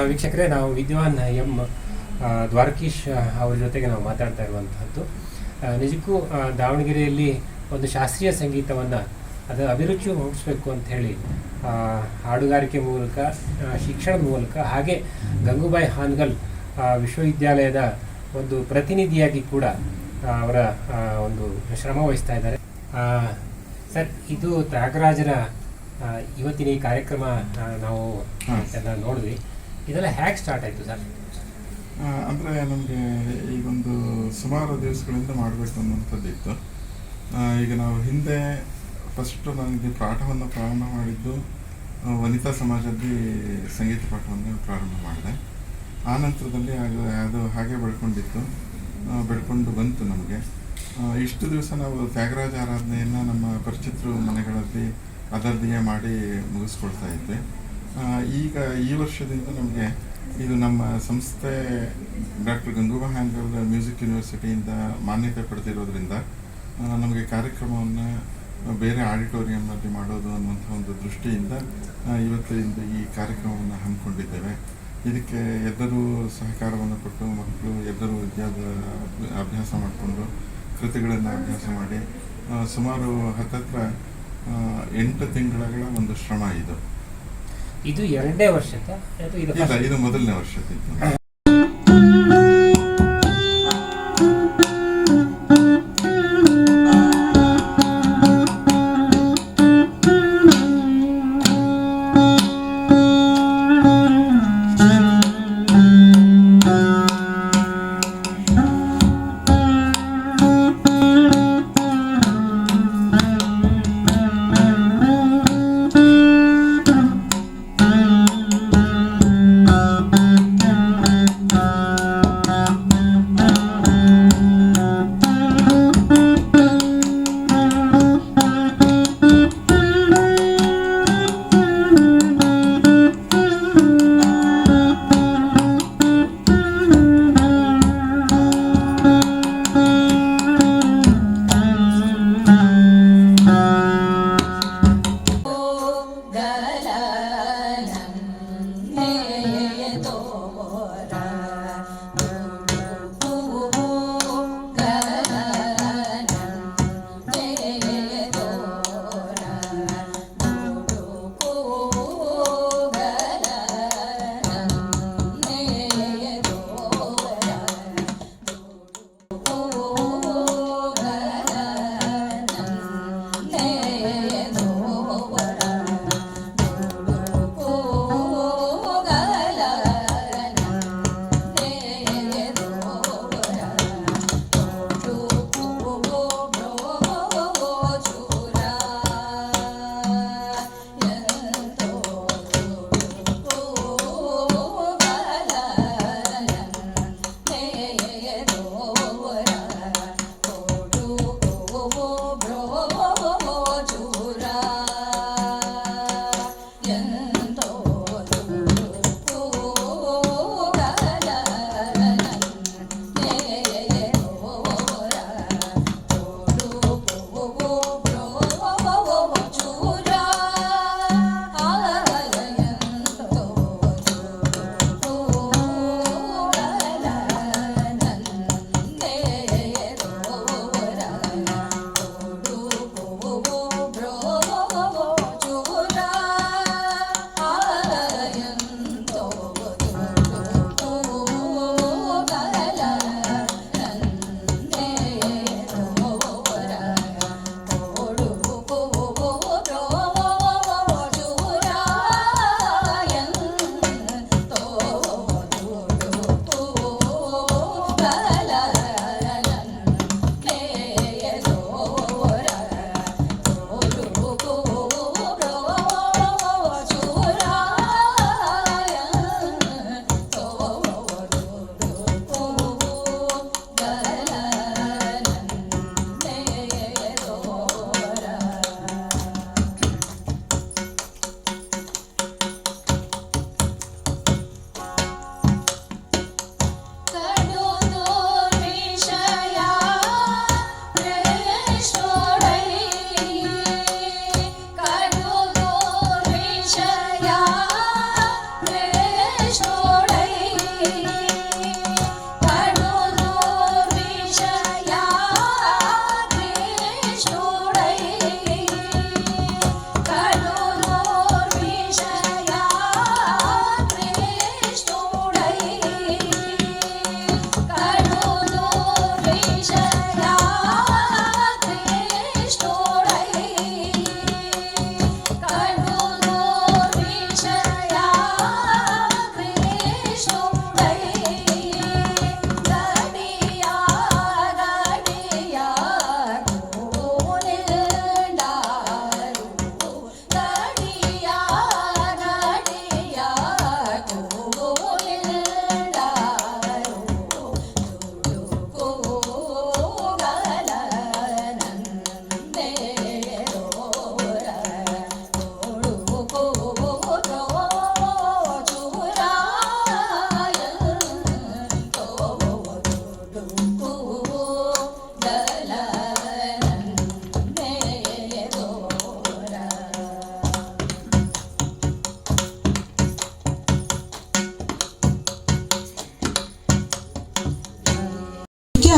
ವೀಕ್ಷಕರೇ, ನಾವು ವಿದ್ವಾನ್ ಎಂ ದ್ವಾರಕೀಶ್ ಅವ್ರ ಜೊತೆಗೆ ನಾವು ಮಾತಾಡ್ತಾ ಇರುವಂತಹದ್ದು. ನಿಜಕ್ಕೂ ದಾವಣಗೆರೆಯಲ್ಲಿ ಒಂದು ಶಾಸ್ತ್ರೀಯ ಸಂಗೀತವನ್ನು ಅದು ಅಭಿರುಚಿ ಮೂಡಿಸ್ಬೇಕು ಅಂತ ಹೇಳಿ ಹಾಡುಗಾರಿಕೆ ಮೂಲಕ, ಶಿಕ್ಷಣದ ಮೂಲಕ, ಹಾಗೆ ಗಂಗೂಬಾಯಿ ಹಾನಗಲ್ ವಿಶ್ವವಿದ್ಯಾಲಯದ ಒಂದು ಪ್ರತಿನಿಧಿಯಾಗಿ ಕೂಡ ಅವರ ಒಂದು ಶ್ರಮ ವಹಿಸ್ತಾ ಇದ್ದಾರೆ. ಸರ್, ಇದು ತ್ಯಾಗರಾಜರ ಇವತ್ತಿನ ಈ ಕಾರ್ಯಕ್ರಮ ನಾವು ಎಲ್ಲ ನೋಡಿದ್ವಿ. ಇದೆಲ್ಲ ಹೇಗೆ ಸ್ಟಾರ್ಟ್ ಆಯಿತು ಸರ್? ಅಂದರೆ ನಮಗೆ ಈಗೊಂದು ಸುಮಾರು ದಿವಸಗಳಿಂದ ಮಾಡಬೇಕು ಅನ್ನುವಂಥದ್ದಿತ್ತು. ಈಗ ನಾವು ಹಿಂದೆ ಫಸ್ಟು ನನಗೆ ಪಾಠವನ್ನು ಪ್ರಾರಂಭ ಮಾಡಿದ್ದು ವನಿತಾ ಸಮಾಜದಲ್ಲಿ ಸಂಗೀತ ಪಾಠವನ್ನು ಪ್ರಾರಂಭ ಮಾಡಿದೆ. ಆ ನಂತರದಲ್ಲಿ ಅದು ಹಾಗೆ ಬೆಳ್ಕೊಂಡು ಬಂತು ನಮಗೆ. ಇಷ್ಟು ದಿವಸ ನಾವು ತ್ಯಾಗರಾಜ ಆರಾಧನೆಯನ್ನು ನಮ್ಮ ಪರಿಚಿತರು ಮನೆಗಳಲ್ಲಿ ಅದರದ್ದೇ ಮಾಡಿ ಮುಗಿಸ್ಕೊಳ್ತಾ ಇದ್ವಿ. ಈಗ ಈ ವರ್ಷದಿಂದ ನಮಗೆ ಇದು ನಮ್ಮ ಸಂಸ್ಥೆ ಡಾಕ್ಟರ್ ಗಂಗೂಬಾಯಿ ಹಾನಗಲ್ ಮ್ಯೂಸಿಕ್ ಯೂನಿವರ್ಸಿಟಿಯಿಂದ ಮಾನ್ಯತೆ ಪಡೆದಿರೋದ್ರಿಂದ ನಮಗೆ ಕಾರ್ಯಕ್ರಮವನ್ನು ಬೇರೆ ಆಡಿಟೋರಿಯಂನಲ್ಲಿ ಮಾಡೋದು ಅನ್ನುವಂಥ ಒಂದು ದೃಷ್ಟಿಯಿಂದ ಇವತ್ತಿಂದ ಈ ಕಾರ್ಯಕ್ರಮವನ್ನು ಹಮ್ಮಿಕೊಂಡಿದ್ದೇವೆ. ಇದಕ್ಕೆ ಎಲ್ಲರೂ ಸಹಕಾರವನ್ನು ಕೊಟ್ಟು ಮಕ್ಕಳು ಎಲ್ಲರೂ ಅಭ್ಯಾಸ ಮಾಡಿಕೊಂಡು ಕೃತಿಗಳನ್ನು ಅಭ್ಯಾಸ ಮಾಡಿ ಸುಮಾರು ಹತ್ತತ್ರ 8 ತಿಂಗಳ ಒಂದು ಶ್ರಮ ಇದು. ಇದು 2ನೇ ವರ್ಷದ? ಇದು ಮೊದಲನೇ ವರ್ಷದಿತ್ತು.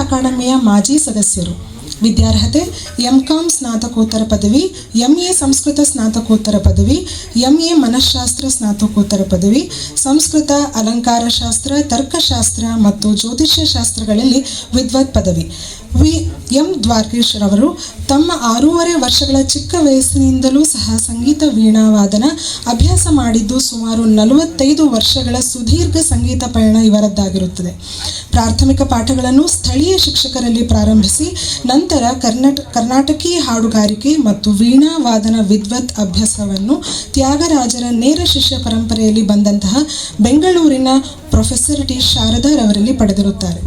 ಅಕಾಡೆಮಿಯ ಮಾಜಿ ಸದಸ್ಯರು. ವಿದ್ಯಾರ್ಹತೆ ಎಂ.ಕಾಂ ಸ್ನಾತಕೋತ್ತರ ಪದವಿ, ಎಂ.ಎ ಸಂಸ್ಕೃತ ಸ್ನಾತಕೋತ್ತರ ಪದವಿ, ಎಂ.ಎ ಮನಃಶಾಸ್ತ್ರ ಸ್ನಾತಕೋತ್ತರ ಪದವಿ, ಸಂಸ್ಕೃತ, ಅಲಂಕಾರಶಾಸ್ತ್ರ, ತರ್ಕಶಾಸ್ತ್ರ ಮತ್ತು ಜ್ಯೋತಿಷ್ಯ ಶಾಸ್ತ್ರಗಳಲ್ಲಿ ವಿದ್ವತ್ ಪದವಿ. ಎಂ ದ್ವಾರಕೀಶ್ ರವರು ತಮ್ಮ 6.5 ವರ್ಷಗಳ ಚಿಕ್ಕ ವಯಸ್ಸಿನಿಂದಲೂ ಸಹ ಸಂಗೀತ ವೀಣಾವಾದನ ಅಭ್ಯಾಸ ಮಾಡಿದ್ದು ಸುಮಾರು 45 ವರ್ಷಗಳ ಸುದೀರ್ಘ ಸಂಗೀತ ಪಯಣ ಇವರದ್ದಾಗಿರುತ್ತದೆ. ಪ್ರಾಥಮಿಕ ಪಾಠಗಳನ್ನು ಸ್ಥಳೀಯ ಶಿಕ್ಷಕರಲ್ಲಿ ಪ್ರಾರಂಭಿಸಿ ನಂತರ ಕರ್ನಾಟಕಿ ಹಾಡುಗಾರಿಕೆ ಮತ್ತು ವೀಣಾವಾದನ ವಿದ್ವತ್ ಅಭ್ಯಾಸವನ್ನು ತ್ಯಾಗರಾಜರ ನೇರ ಶಿಷ್ಯ ಪರಂಪರೆಯಲ್ಲಿ ಬಂದಂತಹ ಬೆಂಗಳೂರಿನ ಪ್ರೊಫೆಸರ್ ಟಿ ಶಾರದಾ ರವರಲ್ಲಿ ಪಡೆದಿರುತ್ತಾರೆ.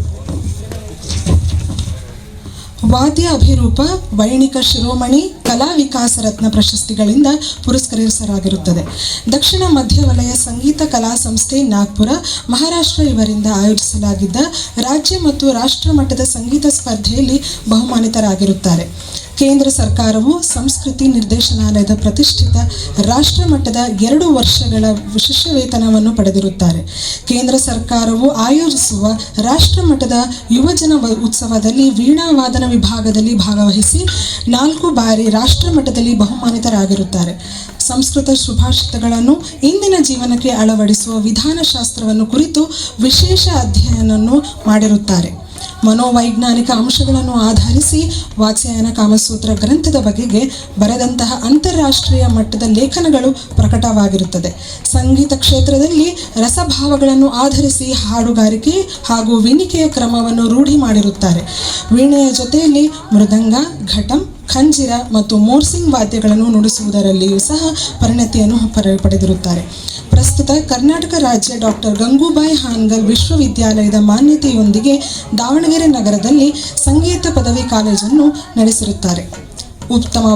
ವಾದ್ಯ ಅಭಿರೂಪ, ವೈಣಿಕ ಶಿರೋಮಣಿ, ಕಲಾ ವಿಕಾಸ ರತ್ನ ಪ್ರಶಸ್ತಿಗಳಿಂದ ಪುರಸ್ಕರಿಸಲಾಗಿರುತ್ತದೆ. ದಕ್ಷಿಣ ಮಧ್ಯ ವಲಯ ಸಂಗೀತ ಕಲಾ ಸಂಸ್ಥೆ ನಾಗ್ಪುರ, ಮಹಾರಾಷ್ಟ್ರ ಇವರಿಂದ ಆಯೋಜಿಸಲಾಗಿದ್ದ ರಾಜ್ಯ ಮತ್ತು ರಾಷ್ಟ್ರ ಮಟ್ಟದ ಸಂಗೀತ ಸ್ಪರ್ಧೆಯಲ್ಲಿ ಬಹುಮಾನಿತರಾಗಿರುತ್ತಾರೆ. ಕೇಂದ್ರ ಸರ್ಕಾರವು ಸಂಸ್ಕೃತಿ ನಿರ್ದೇಶನಾಲಯದ ಪ್ರತಿಷ್ಠಿತ ರಾಷ್ಟ್ರ ಮಟ್ಟದ 2 ವರ್ಷಗಳ ವಿಶೇಷ ವೇತನವನ್ನು ಪಡೆದಿರುತ್ತಾರೆ. ಕೇಂದ್ರ ಸರ್ಕಾರವು ಆಯೋಜಿಸುವ ರಾಷ್ಟ್ರ ಮಟ್ಟದ ಯುವಜನ ಉತ್ಸವದಲ್ಲಿ ವೀಣಾವಾದನ ವಿಭಾಗದಲ್ಲಿ ಭಾಗವಹಿಸಿ 4 ಬಾರಿ ರಾಷ್ಟ್ರ ಮಟ್ಟದಲ್ಲಿ ಬಹುಮಾನಿತರಾಗಿರುತ್ತಾರೆ. ಸಂಸ್ಕೃತ ಸುಭಾಷಿತಗಳನ್ನು ಇಂದಿನ ಜೀವನಕ್ಕೆ ಅಳವಡಿಸುವ ವಿಧಾನಶಾಸ್ತ್ರವನ್ನು ಕುರಿತು ವಿಶೇಷ ಅಧ್ಯಯನವನ್ನು ಮಾಡಿರುತ್ತಾರೆ. ಮನೋವೈಜ್ಞಾನಿಕ ಅಂಶಗಳನ್ನು ಆಧರಿಸಿ ವಾತ್ಸ್ಯಾಯನ ಕಾಮಸೂತ್ರ ಗ್ರಂಥದ ಬಗೆಗೆ ಬರೆದಂತಹ ಅಂತಾರಾಷ್ಟ್ರೀಯ ಮಟ್ಟದ ಲೇಖನಗಳು ಪ್ರಕಟವಾಗಿರುತ್ತದೆ. ಸಂಗೀತ ಕ್ಷೇತ್ರದಲ್ಲಿ ರಸಭಾವಗಳನ್ನು ಆಧರಿಸಿ ಹಾಡುಗಾರಿಕೆ ಹಾಗೂ ವಿನಿಕೆಯ ಕ್ರಮವನ್ನು ರೂಢಿ ಮಾಡಿರುತ್ತಾರೆ. ವೀಣೆಯ ಜೊತೆಯಲ್ಲಿ ಮೃದಂಗ, ಘಟಂ, ಖಂಜಿರ ಮತ್ತು ಮೋರ್ಸಿಂಗ್ ವಾದ್ಯಗಳನ್ನು ನುಡಿಸುವುದರಲ್ಲಿಯೂ ಸಹ ಪರಿಣತಿಯನ್ನು ಪಡೆದಿರುತ್ತಾರೆ. ಪ್ರಸ್ತುತ ಕರ್ನಾಟಕ ರಾಜ್ಯ ಡಾಕ್ಟರ್ ಗಂಗೂಬಾಯಿ ಹಾನಗಲ್ ವಿಶ್ವವಿದ್ಯಾಲಯದ ಮಾನ್ಯತೆಯೊಂದಿಗೆ ದಾವಣಗೆರೆ ನಗರದಲ್ಲಿ ಸಂಗೀತ ಪದವಿ ಕಾಲೇಜನ್ನು ನಡೆಸಿರುತ್ತಾರೆ. ಉತ್ತಮ